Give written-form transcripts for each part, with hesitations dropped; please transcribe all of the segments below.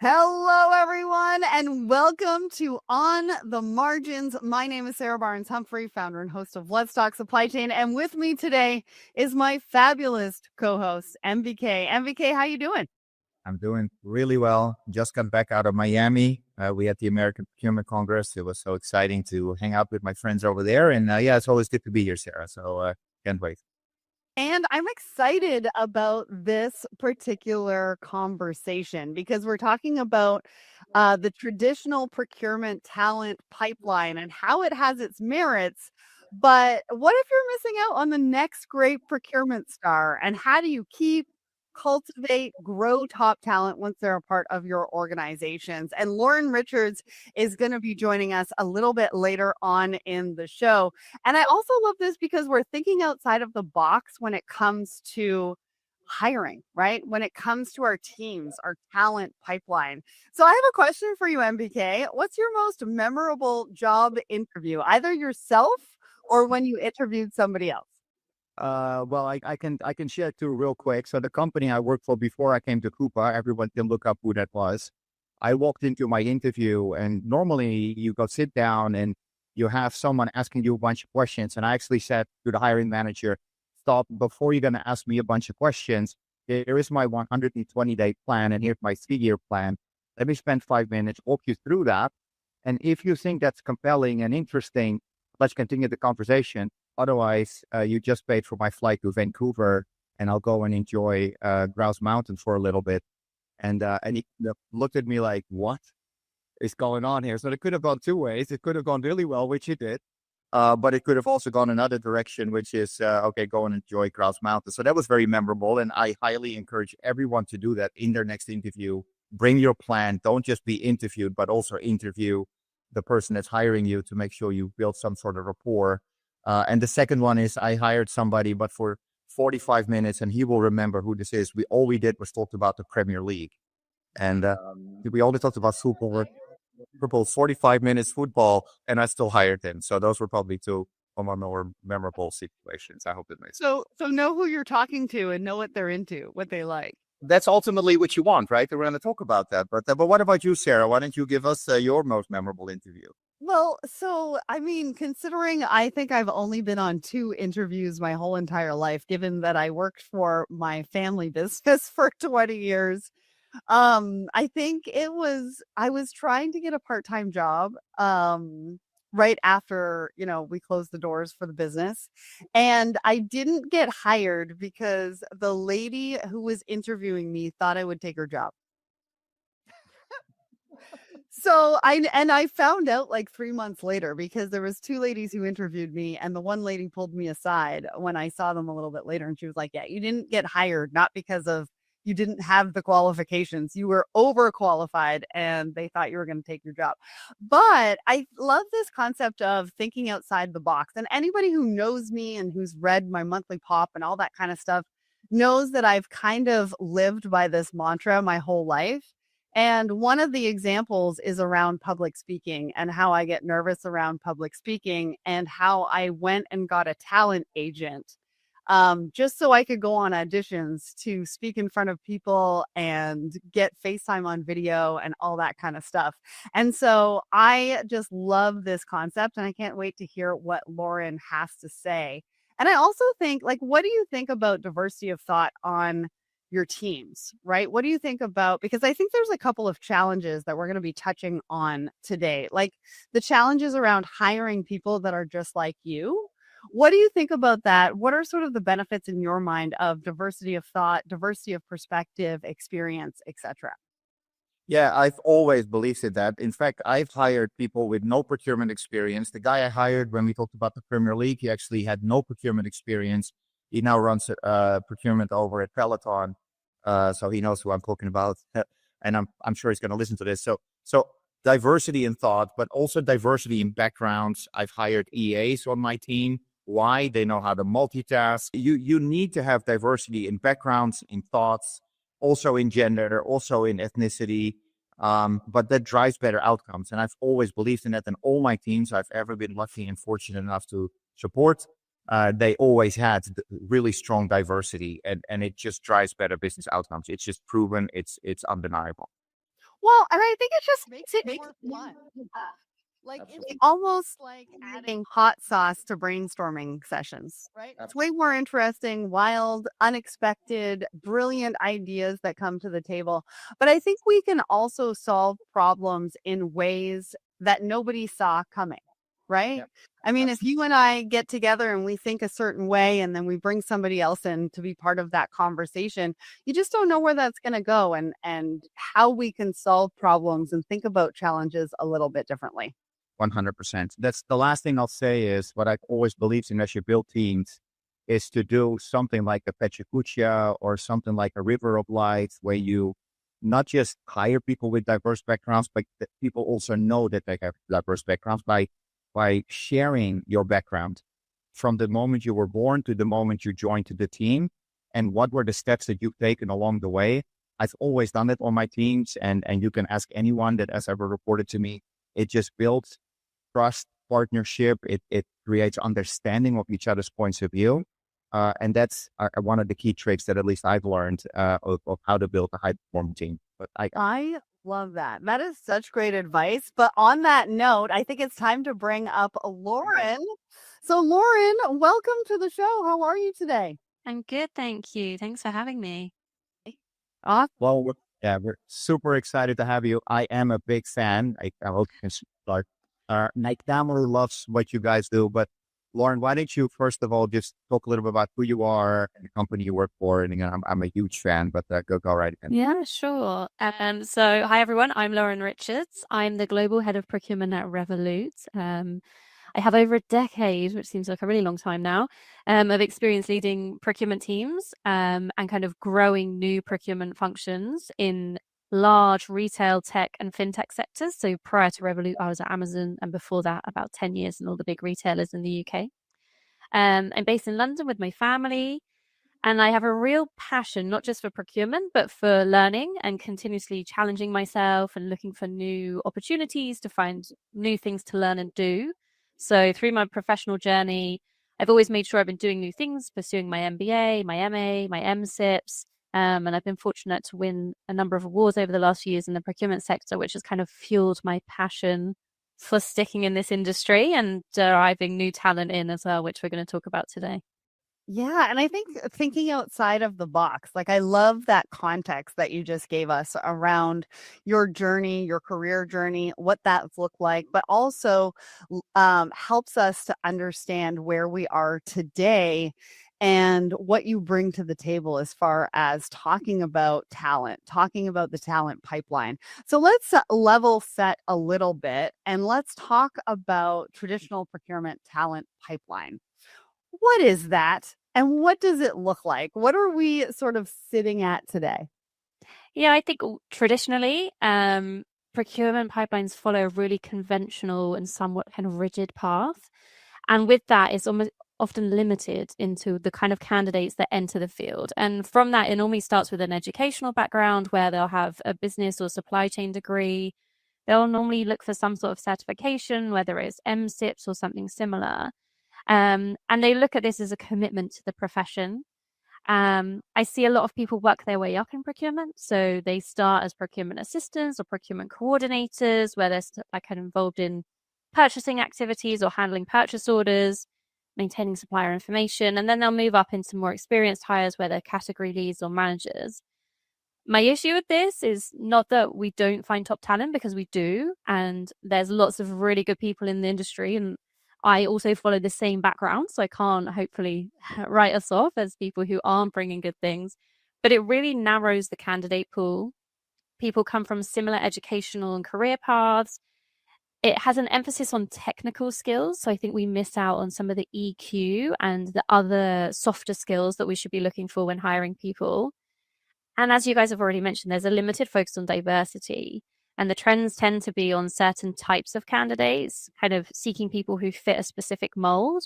Hello, everyone, and welcome to On the Margins. My name is Sarah Barnes-Humphrey, founder and host of Let's Talk Supply Chain, and with me today is my fabulous co-host, MBK. MBK, how you doing? I'm doing really well. Just got back out of Miami. We had the American Procurement Congress. It was so exciting to hang out with my friends over there. And yeah, it's always good to be here, Sarah. So can't wait. And I'm excited about this particular conversation because we're talking about the traditional procurement talent pipeline and how it has its merits. But what if you're missing out on the next great procurement star? And how do you keep, cultivate, grow top talent once they're a part of your organizations? And Lauren Richards is going to be joining us a little bit later on in the show. And I also love this because we're thinking outside of the box when it comes to hiring, right? When it comes to our teams, our talent pipeline. So I have a question for you, MBK. What's your most memorable job interview, either yourself or when you interviewed somebody else? Well, I can share two real quick. So the company I worked for before I came to Coupa, everyone can look up who that was. I walked into my interview, and normally you go sit down and you have someone asking you a bunch of questions. And I actually said to the hiring manager, "Stop! Before you're going to ask me a bunch of questions, here is my 120-day plan, and here's my 3-year plan. Let me spend 5 minutes, walk you through that. And if you think that's compelling and interesting, let's continue the conversation. Otherwise, you just paid for my flight to Vancouver, and I'll go and enjoy Grouse Mountain for a little bit." And he looked at me like, "What is going on here?" So it could have gone two ways. It could have gone really well, which it did. But it could have also gone another direction, which is, okay, go and enjoy Grouse Mountain. So that was very memorable. And I highly encourage everyone to do that in their next interview. Bring your plan. Don't just be interviewed, but also interview the person that's hiring you to make sure you build some sort of rapport. And the second one is I hired somebody, but for 45 minutes, and he will remember who this is. All we did was talked about the Premier League. And we only talked about football, 45 minutes football, and I still hired him. So those were probably two of my more memorable situations. I hope it makes sense. So know who you're talking to and know what they're into, what they like. That's ultimately what you want, right? We're going to talk about that. But what about you, Sarah? Why don't you give us your most memorable interview? Well, so I mean, considering I think I've only been on 2 interviews my whole entire life, given that I worked for my family business for 20 years. I think I was trying to get a part-time job right after, we closed the doors for the business. And I didn't get hired because the lady who was interviewing me thought I would take her job. So I found out like 3 months later because there was 2 ladies who interviewed me, and the one lady pulled me aside when I saw them a little bit later, and she was like, "Yeah, you didn't get hired, not because of you didn't have the qualifications. You were overqualified, and they thought you were going to take your job." But I love this concept of thinking outside the box. And anybody who knows me and who's read my monthly pop and all that kind of stuff knows that I've kind of lived by this mantra my whole life. And one of the examples is around public speaking and how I get nervous around public speaking and how I went and got a talent agent just so I could go on auditions to speak in front of people and get FaceTime on video and all that kind of stuff. And so I just love this concept, and I can't wait to hear what Lauren has to say. And I also think, like, what do you think about diversity of thought on your teams, right? What do you think about, because I think there's a couple of challenges that we're going to be touching on today, like the challenges around hiring people that are just like you. What do you think about that? What are sort of the benefits in your mind of diversity of thought, diversity of perspective, experience, etc.? Yeah, I've always believed in that. In fact, I've hired people with no procurement experience. The guy I hired when we talked about the Premier League, he actually had no procurement experience. He now runs procurement over at Peloton, so he knows who I'm talking about, and I'm sure he's going to listen to this. So diversity in thought, but also diversity in backgrounds. I've hired EAs on my team. Why? They know how to multitask. You need to have diversity in backgrounds, in thoughts, also in gender, also in ethnicity. But that drives better outcomes. And I've always believed in that. And all my teams I've ever been lucky and fortunate enough to support, they always had really strong diversity, and it just drives better business outcomes. It's just proven, it's undeniable. Well, and I think it just makes it more fun. Like it's Absolutely. almost like adding hot sauce to brainstorming sessions, right? It's way more interesting, wild, unexpected, brilliant ideas that come to the table. But I think we can also solve problems in ways that nobody saw coming, right? Yep. I mean, if Absolutely. you and I get together and we think a certain way and then we bring somebody else in to be part of that conversation, you just don't know where that's going to go and how we can solve problems and think about challenges a little bit differently. 100%. That's the last thing I'll say is what I've always believed in as you build teams is to do something like a 𝘵𝘩𝘦𝘦𝘱 or something like a River of Light, where you not just hire people with diverse backgrounds, but that people also know that they have diverse backgrounds by sharing your background from the moment you were born to the moment you joined to the team, and what were the steps that you've taken along the way. I've always done it on my teams, and you can ask anyone that has ever reported to me. It just builds trust, partnership. It creates understanding of each other's points of view. And that's one of the key tricks that at least I've learned of how to build a high performing team. But I love that. That is such great advice. But on that note, I think it's time to bring up Lauren. So, Lauren, welcome to the show. How are you today? I'm good, thank you. Thanks for having me. Awesome. well, we're super excited to have you. I am a big fan. I hope you can start. My family loves what you guys do, but Lauren, why don't you first of all just talk a little bit about who you are and the company you work for? And again, I'm a huge fan, but go right ahead. Yeah, sure. So hi everyone, I'm Lauren Richards. I'm the Global Head of Procurement at Revolut. I have over a decade, which seems like a really long time now, of experience leading procurement teams and kind of growing new procurement functions in large retail, tech, and fintech sectors. So prior to Revolut, I was at Amazon, and before that, about 10 years in all the big retailers in the UK. I'm based in London with my family. And I have a real passion, not just for procurement, but for learning and continuously challenging myself and looking for new opportunities to find new things to learn and do. So through my professional journey, I've always made sure I've been doing new things, pursuing my MBA, my MA, my MSIPs. And I've been fortunate to win a number of awards over the last few years in the procurement sector, which has kind of fueled my passion for sticking in this industry and driving new talent in as well, which we're going to talk about today. Yeah, and I think thinking outside of the box, like I love that context that you just gave us around your journey, your career journey, what that's looked like, but also helps us to understand where we are today and what you bring to the table as far as talking about talent, talking about the talent pipeline. So let's level set a little bit and let's talk about traditional procurement talent pipeline. What is that? And what does it look like? What are we sort of sitting at today? Yeah, I think traditionally, procurement pipelines follow a really conventional and somewhat kind of rigid path. And with that, it's almost often limited into the kind of candidates that enter the field. And from that, it normally starts with an educational background where they'll have a business or supply chain degree. They'll normally look for some sort of certification, whether it's MSIPs or something similar. And they look at this as a commitment to the profession. I see a lot of people work their way up in procurement. So they start as procurement assistants or procurement coordinators, where they're like kind of involved in purchasing activities or handling purchase orders, maintaining supplier information. And then they'll move up into more experienced hires where they're category leads or managers. My issue with this is not that we don't find top talent, because we do. And there's lots of really good people in the industry. And I also follow the same background, so I can't hopefully write us off as people who aren't bringing good things. But it really narrows the candidate pool. People come from similar educational and career paths. It has an emphasis on technical skills, so I think we miss out on some of the EQ and the other softer skills that we should be looking for when hiring people. And as you guys have already mentioned, there's a limited focus on diversity. And the trends tend to be on certain types of candidates, kind of seeking people who fit a specific mold.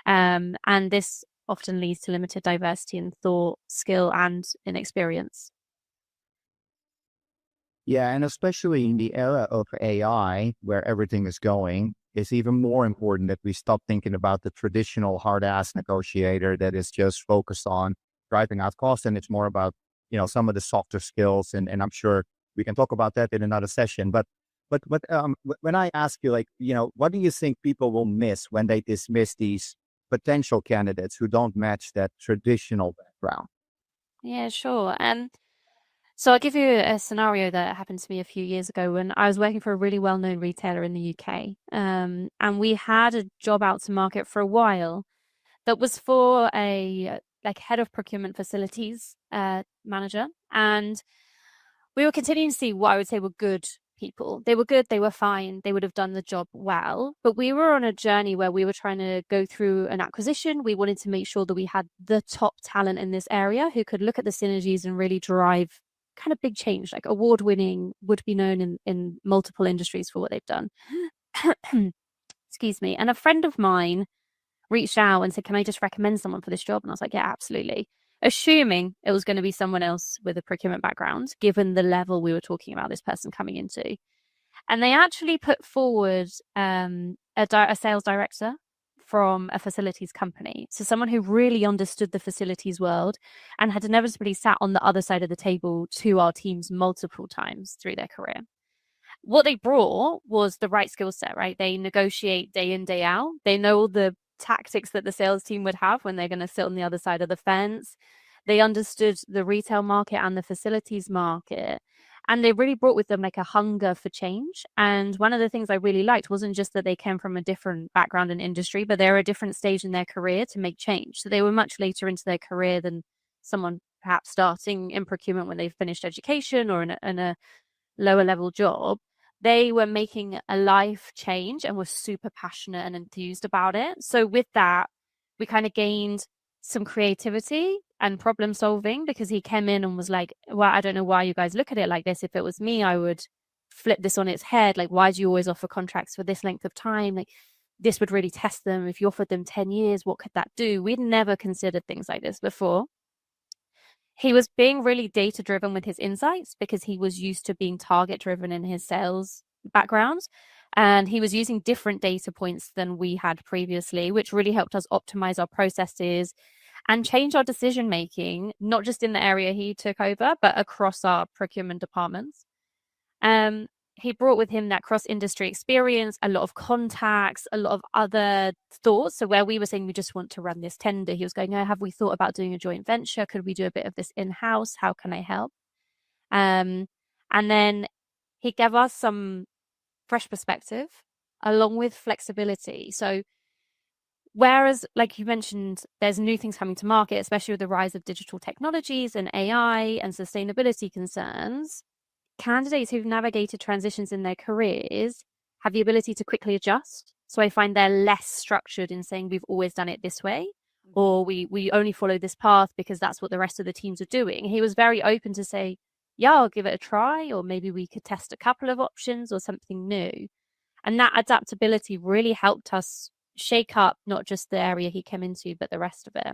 And this often leads to limited diversity in thought, skill, and in experience. Yeah, and especially in the era of AI, where everything is going, it's even more important that we stop thinking about the traditional hard-ass negotiator that is just focused on driving out costs, and it's more about, some of the softer skills. And I'm sure We can talk about that in another session. But when I ask you, like, what do you think people will miss when they dismiss these potential candidates who don't match that traditional background? Yeah, sure. So I'll give you a scenario that happened to me a few years ago when I was working for a really well-known retailer in the UK. And we had a job out to market for a while that was for a head of procurement facilities manager. And we were continuing to see what I would say were good people. They were good, they were fine, they would have done the job well. But we were on a journey where we were trying to go through an acquisition. We wanted to make sure that we had the top talent in this area who could look at the synergies and really drive kind of big change, like award-winning, would be known in multiple industries for what they've done. Excuse me. And a friend of mine reached out and said, can I just recommend someone for this job? And I was like, yeah, absolutely. Assuming it was going to be someone else with a procurement background, given the level we were talking about this person coming into. And they actually put forward a sales director from a facilities company. So someone who really understood the facilities world and had inevitably sat on the other side of the table to our teams multiple times through their career. What they brought was the right skill set, right? They negotiate day in, day out. They know all the tactics that the sales team would have when they're going to sit on the other side of the fence. They understood the retail market and the facilities market. And they really brought with them like a hunger for change. And one of the things I really liked wasn't just that they came from a different background and industry, but they were at a different stage in their career to make change. So they were much later into their career than someone perhaps starting in procurement when they finished education or in a lower level job. They were making a life change and were super passionate and enthused about it. So with that, we kind of gained some creativity and problem solving, because he came in and was like, well, I don't know why you guys look at it like this. If it was me, I would flip this on its head. Like, why do you always offer contracts for this length of time? Like, this would really test them. If you offered them 10 years, what could that do? We'd never considered things like this before. He was being really data driven with his insights because he was used to being target driven in his sales background. And he was using different data points than we had previously, which really helped us optimize our processes and change our decision making, not just in the area he took over, but across our procurement departments. He brought with him that cross-industry experience, a lot of contacts, a lot of other thoughts. So where we were saying we just want to run this tender, he was going, oh, have we thought about doing a joint venture? Could we do a bit of this in-house? How can I help? And then he gave us some fresh perspective along with flexibility. So whereas, like you mentioned, there's new things coming to market, especially with the rise of digital technologies and AI and sustainability concerns, candidates who've navigated transitions in their careers have the ability to quickly adjust. So I find they're less structured in saying we've always done it this way, or we only follow this path because that's what the rest of the teams are doing. He was very open to say, yeah, I'll give it a try, or maybe we could test a couple of options or something new. And that adaptability really helped us shake up not just the area he came into, but the rest of it.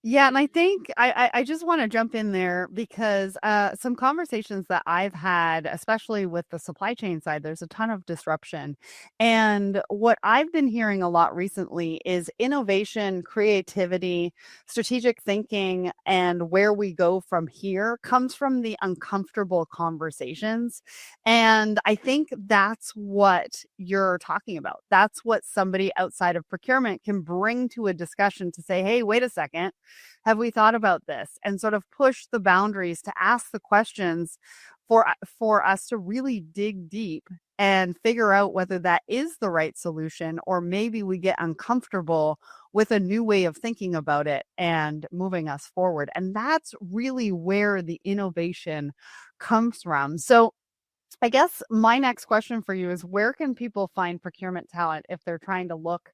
Yeah, and I think I just want to jump in there because some conversations that I've had, especially with the supply chain side, there's a ton of disruption. And what I've been hearing a lot recently is innovation, creativity, strategic thinking, and where we go from here comes from the uncomfortable conversations. And I think that's what you're talking about. That's what somebody outside of procurement can bring to a discussion to say, hey, wait a second. Have we thought about this? And sort of push the boundaries to ask the questions for us to really dig deep and figure out whether that is the right solution, or maybe we get uncomfortable with a new way of thinking about it and moving us forward. And that's really where the innovation comes from. So I guess my next question for you is, where can people find procurement talent if they're trying to look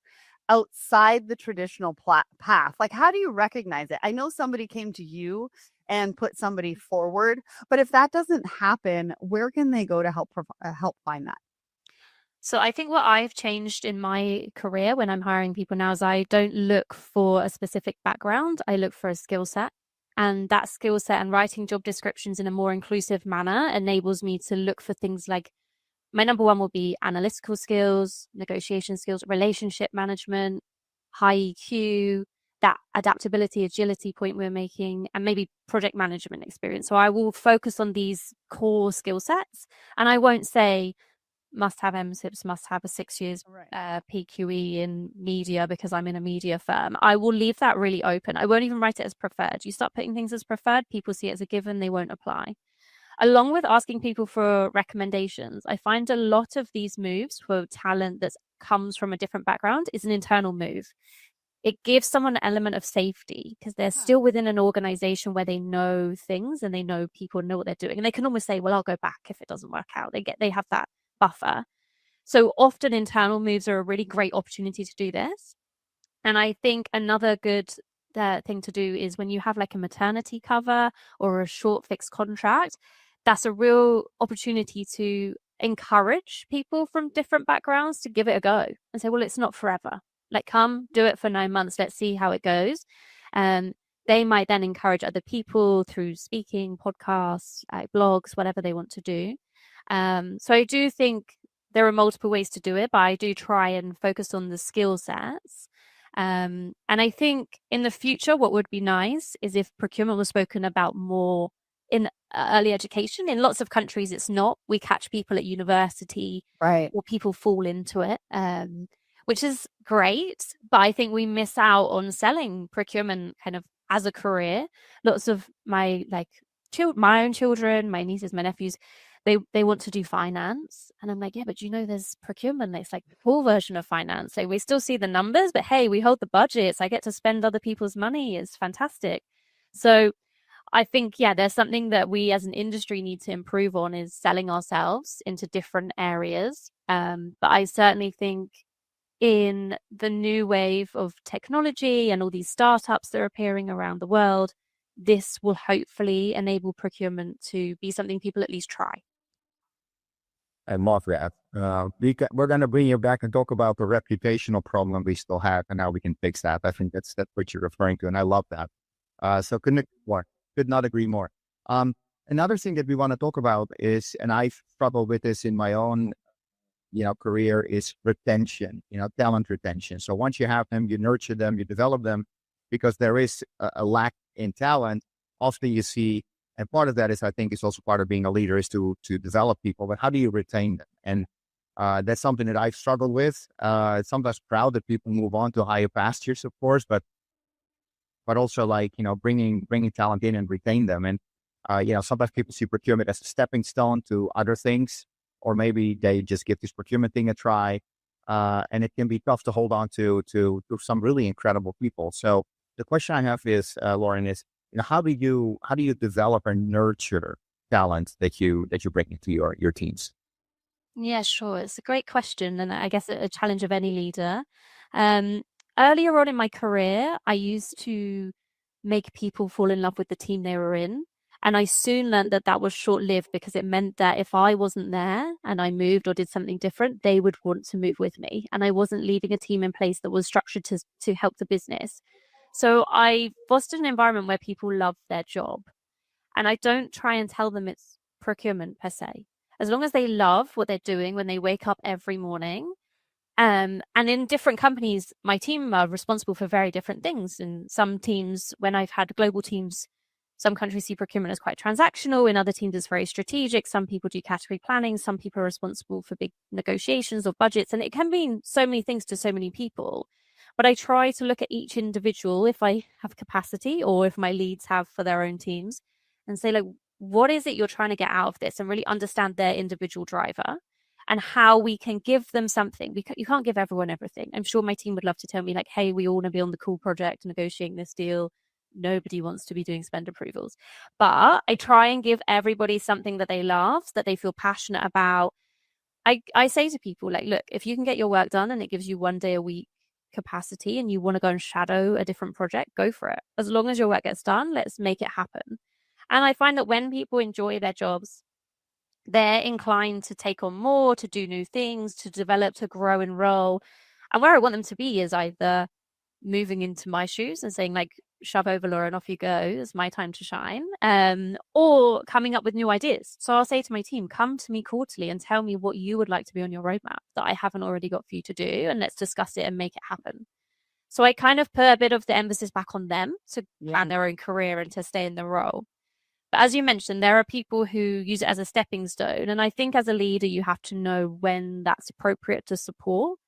outside the traditional path? Like, how do you recognize it? I know somebody came to you and put somebody forward, but if that doesn't happen, where can they go to help find that? So I think what I've changed in my career when I'm hiring people now is I don't look for a specific background. I look for a skill set. And that skill set and writing job descriptions in a more inclusive manner enables me to look for things like, my number one will be analytical skills, negotiation skills, relationship management, high EQ, that adaptability, agility point we're making, and maybe project management experience. So I will focus on these core skill sets, and I won't say must have MSIPs, must have a 6 years PQE in media because I'm in a media firm. I will leave that really open. I won't even write it as preferred. You start putting things as preferred, people see it as a given, they won't apply. Along with asking people for recommendations, I find a lot of these moves for talent that comes from a different background is an internal move. It gives someone an element of safety because they're still within an organization where they know things and they know people know what they're doing. And they can almost say, well, I'll go back if it doesn't work out. They have that buffer. So often internal moves are a really great opportunity to do this. And I think another good thing to do is when you have like a maternity cover or a short fixed contract, that's a real opportunity to encourage people from different backgrounds to give it a go and say, well, it's not forever. Like, come do it for 9 months. Let's see how it goes. They might then encourage other people through speaking, podcasts, blogs, whatever they want to do. So I do think there are multiple ways to do it, but I do try and focus on the skill sets. And I think in the future, what would be nice is if procurement was spoken about more in early education. In lots of countries, it's not. We catch people at university, Right. or people fall into it, which is great. But I think we miss out on selling procurement kind of as a career. Lots of my my own children, my nieces, my nephews, they want to do finance. And I'm like, yeah, but you know, there's procurement. It's like the full version of finance. So we still see the numbers, but hey, we hold the budgets. I get to spend other people's money. It's fantastic. So I think, yeah, there's something that we as an industry need to improve on is selling ourselves into different areas. But I certainly think in the new wave of technology and all these startups that are appearing around the world, this will hopefully enable procurement to be something people at least try. I love that. We're going to bring you back and talk about the reputational problem we still have and how we can fix that. I think that's what you're referring to, and I love that. So could not agree more. Another thing that we want to talk about is, and I've struggled with this in my own, career, is retention. Talent retention. So once you have them, you nurture them, you develop them, because there is a lack in talent. Often you see. And part of that is, I think, is also part of being a leader is to develop people. But how do you retain them? And that's something that I've struggled with. Sometimes proud that people move on to higher pastures, of course, but also bringing talent in and retain them. And sometimes people see procurement as a stepping stone to other things, or maybe they just give this procurement thing a try. And it can be tough to hold on to some really incredible people. So the question I have is, Lauren, is, how do you develop and nurture talent that you bring into your teams? Yeah, sure. It's a great question, and I guess a challenge of any leader. Earlier on in my career, I used to make people fall in love with the team they were in. And I soon learned that was short-lived, because it meant that if I wasn't there and I moved or did something different, they would want to move with me. And I wasn't leaving a team in place that was structured to help the business. So I fostered an environment where people love their job. And I don't try and tell them it's procurement per se. As long as they love what they're doing when they wake up every morning. And in different companies, my team are responsible for very different things. In some teams, when I've had global teams, some countries see procurement as quite transactional. In other teams, it's very strategic. Some people do category planning. Some people are responsible for big negotiations or budgets. And it can mean so many things to so many people. But I try to look at each individual, if I have capacity or if my leads have for their own teams, and say, like, what is it you're trying to get out of this, and really understand their individual driver and how we can give them something. You can't give everyone everything. I'm sure my team would love to tell me, like, hey, we all want to be on the cool project negotiating this deal. Nobody wants to be doing spend approvals. But I try and give everybody something that they love, that they feel passionate about. I say to people, like, look, if you can get your work done and it gives you 1 day a week capacity and you want to go and shadow a different project, go for it. As long as your work gets done, let's make it happen. And I find that when people enjoy their jobs, they're inclined to take on more, to do new things, to develop, to grow and roll. And where I want them to be is either moving into my shoes and saying, like, shove over, Laura, and off you go, it's my time to shine, or coming up with new ideas. So I'll say to my team, come to me quarterly and tell me what you would like to be on your roadmap that I haven't already got for you to do, and let's discuss it and make it happen. So I kind of put a bit of the emphasis back on them to Yeah. plan their own career and to stay in the role. But as you mentioned, there are people who use it as a stepping stone. And I think as a leader, you have to know when that's appropriate to support,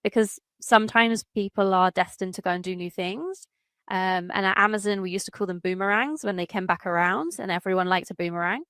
because sometimes people are destined to go and do new things. And at Amazon, we used to call them boomerangs when they came back around, and everyone liked a boomerang.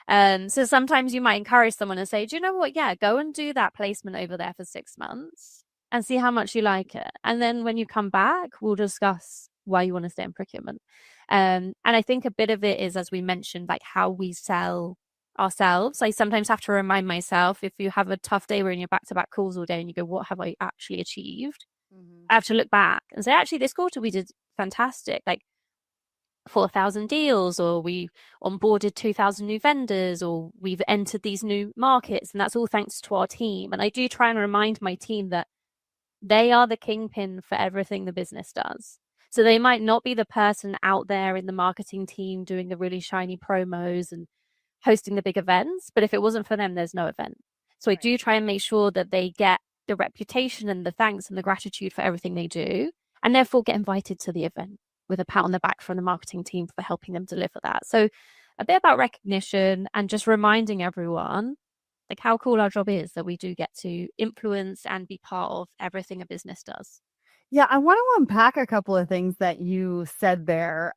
So sometimes you might encourage someone and say, do you know what? Yeah, go and do that placement over there for 6 months and see how much you like it. And then when you come back, we'll discuss why you want to stay in procurement. And I think a bit of it is, as we mentioned, like how we sell ourselves. I sometimes have to remind myself, if you have a tough day where you're back-to-back calls all day and you go, what have I actually achieved? I have to look back and say, actually, this quarter we did fantastic. Like 4,000 deals, or we onboarded 2,000 new vendors, or we've entered these new markets. And that's all thanks to our team. And I do try and remind my team that they are the kingpin for everything the business does. So they might not be the person out there in the marketing team doing the really shiny promos and hosting the big events, but if it wasn't for them, there's no event. So I do try and make sure that they get the reputation and the thanks and the gratitude for everything they do, and therefore get invited to the event with a pat on the back from the marketing team for helping them deliver that. So a bit about recognition and just reminding everyone like how cool our job is, that we do get to influence and be part of everything a business does. Yeah, I want to unpack a couple of things that you said there.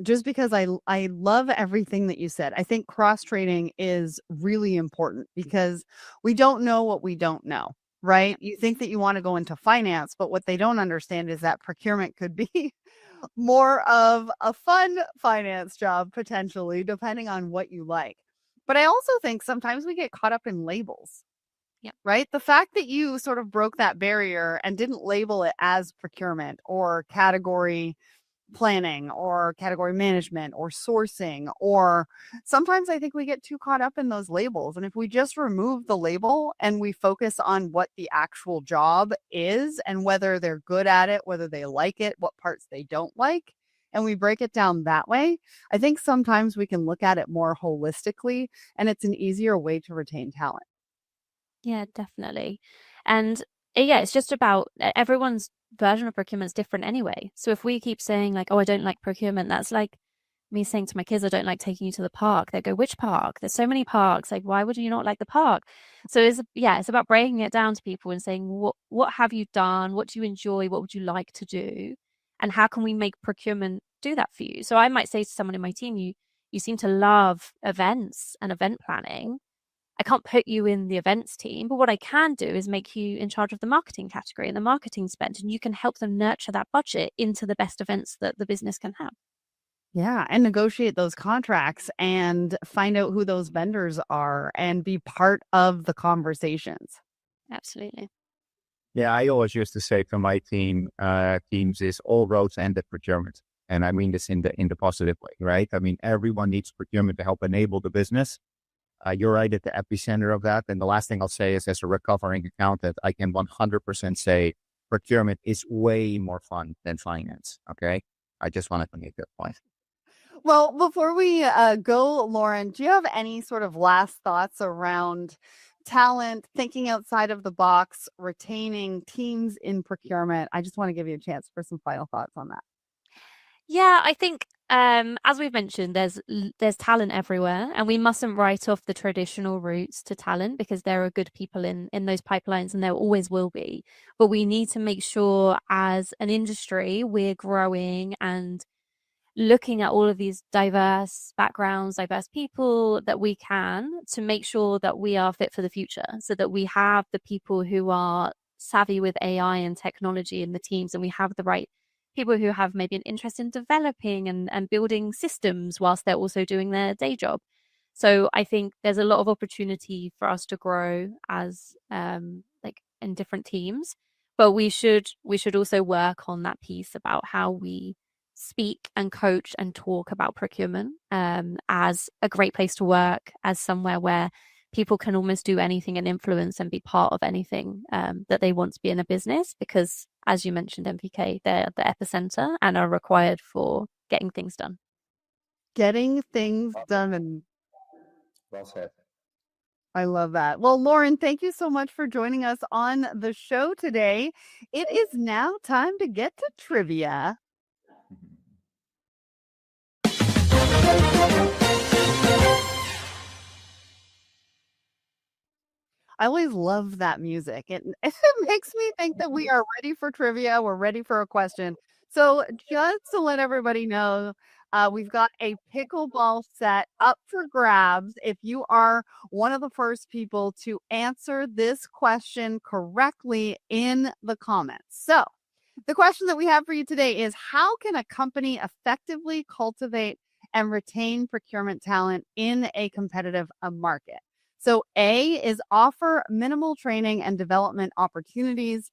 Just because I love everything that you said. I think cross training is really important because we don't know what we don't know, right? You think that you want to go into finance, but what they don't understand is that procurement could be more of a fun finance job potentially, depending on what you like. But I also think sometimes we get caught up in labels. Yep. Right. The fact that you sort of broke that barrier and didn't label it as procurement or category planning or category management or sourcing, or sometimes I think we get too caught up in those labels. And if we just remove the label and we focus on what the actual job is and whether they're good at it, whether they like it, what parts they don't like, and we break it down that way, I think sometimes we can look at it more holistically, and it's an easier way to retain talent. Yeah, definitely. And yeah, it's just about everyone's version of procurement is different anyway. So if we keep saying like, oh, I don't like procurement, that's like me saying to my kids, I don't like taking you to the park. They go, which park? There's so many parks. Like, why would you not like the park? So it's about breaking it down to people and saying, what have you done? What do you enjoy? What would you like to do? And how can we make procurement do that for you? So I might say to someone in my team, you seem to love events and event planning. I can't put you in the events team, but what I can do is make you in charge of the marketing category and the marketing spend, and you can help them nurture that budget into the best events that the business can have. Yeah, and negotiate those contracts and find out who those vendors are and be part of the conversations. Absolutely. Yeah, I always used to say to my teams is all roads end at procurement. And I mean this in the positive way, right? I mean, everyone needs procurement to help enable the business. You're right at the epicenter of that. And the last thing I'll say is, as a recovering accountant, I can 100% say procurement is way more fun than finance. Okay. I just wanted to make that point. Well, before we go, Lauren, do you have any sort of last thoughts around talent, thinking outside of the box, retaining teams in procurement? I just want to give you a chance for some final thoughts on that. Yeah, I think as we've mentioned, there's talent everywhere, and we mustn't write off the traditional routes to talent, because there are good people in those pipelines, and there always will be. But we need to make sure as an industry we're growing and looking at all of these diverse backgrounds, diverse people that we can, to make sure that we are fit for the future, so that we have the people who are savvy with AI and technology in the teams, and we have the right people who have maybe an interest in developing and building systems whilst they're also doing their day job. So I think there's a lot of opportunity for us to grow as like in different teams, but we should also work on that piece about how we speak and coach and talk about procurement as a great place to work, as somewhere where people can almost do anything and influence and be part of anything that they want to be in a business, because as you mentioned, MPK, they're the epicenter and are required for getting things done. Getting things done. And Well said. I love that. Well, Lauren, thank you so much for joining us on the show today. It is now time to get to trivia. I always love that music. It makes me think that we are ready for trivia. We're ready for a question. So, just to let everybody know, we've got a pickleball set up for grabs if you are one of the first people to answer this question correctly in the comments. So, the question that we have for you today is, how can a company effectively cultivate and retain procurement talent in a competitive market? So A is offer minimal training and development opportunities.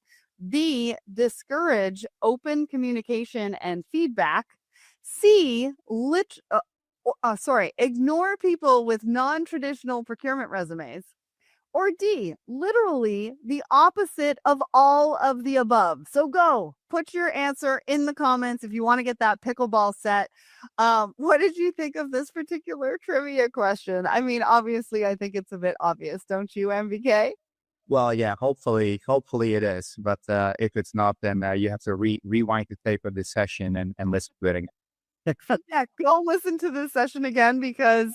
B, discourage open communication and feedback. C, ignore people with non-traditional procurement resumes. Or D, literally the opposite of all of the above. So go, put your answer in the comments if you want to get that pickleball set. What did you think of this particular trivia question? I mean, obviously, I think it's a bit obvious, don't you, MBK? Well, yeah, hopefully it is. But if it's not, then you have to rewind the tape of this session and listen to it again. Yeah, go listen to this session again because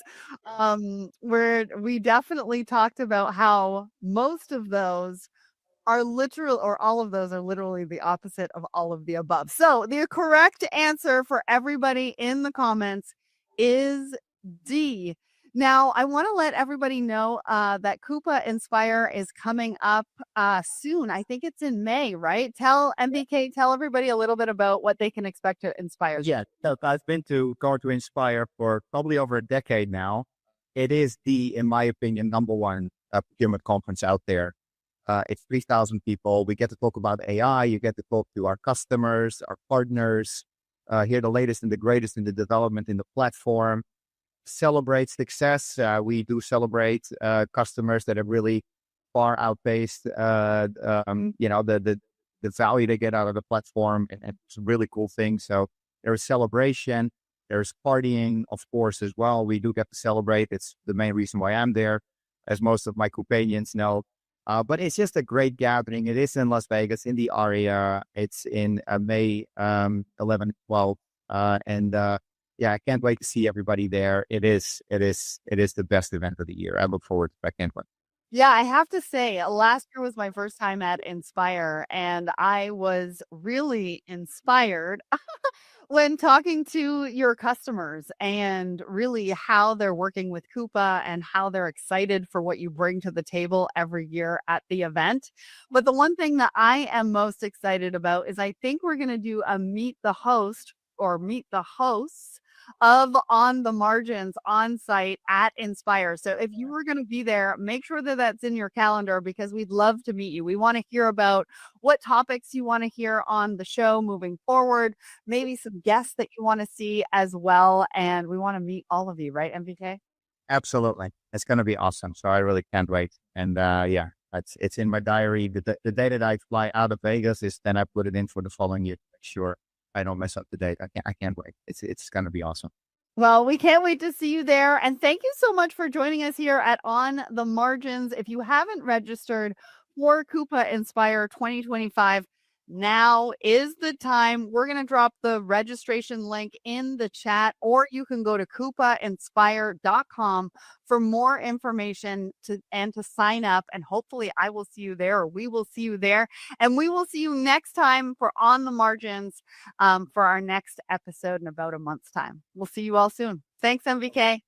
we definitely talked about how most of those are literal, or all of those are literally the opposite of all of the above. So the correct answer for everybody in the comments is D. Now, I want to let everybody know that Coupa Inspire is coming up soon. I think it's in May, right? Tell MBK, tell everybody a little bit about what they can expect to Inspire. Yeah, look, I've been going to Inspire for probably over a decade now. It is in my opinion, number one procurement conference out there. It's 3,000 people. We get to talk about AI. You get to talk to our customers, our partners, hear the latest and the greatest in the development in the platform, celebrate success. We do celebrate customers that have really far outpaced, the value they get out of the platform, and it's a really cool thing. So there's celebration, there's partying, of course, as well. We do get to celebrate. It's the main reason why I'm there, as most of my companions know. But it's just a great gathering. It is in Las Vegas, in the area. It's in May 11, 12. Yeah, I can't wait to see everybody there. It is the best event of the year. I look forward to it. I can't wait. Yeah, I have to say, last year was my first time at Inspire, and I was really inspired when talking to your customers and really how they're working with Coupa and how they're excited for what you bring to the table every year at the event. But the one thing that I am most excited about is I think we're going to do a meet the host or meet the hosts of On the Margins on site at Inspire. So if you were going to be there, make sure that that's in your calendar because we'd love to meet you. We want to hear about what topics you want to hear on the show moving forward, maybe some guests that you want to see as well. And we want to meet all of you, right, MVK? Absolutely. It's going to be awesome. So I really can't wait. And yeah, it's in my diary. The day that I fly out of Vegas is then I put it in for the following year to make sure I don't mess up the date. I can't wait. It's going to be awesome. Well, we can't wait to see you there. And thank you so much for joining us here at On the Margins. If you haven't registered for Coupa Inspire 2025, now is the time. We're going to drop the registration link in the chat, or you can go to coupainspire.com for more information and to sign up. And hopefully I will see you there, or we will see you there. And we will see you next time for On the Margins for our next episode in about a month's time. We'll see you all soon. Thanks, MVK.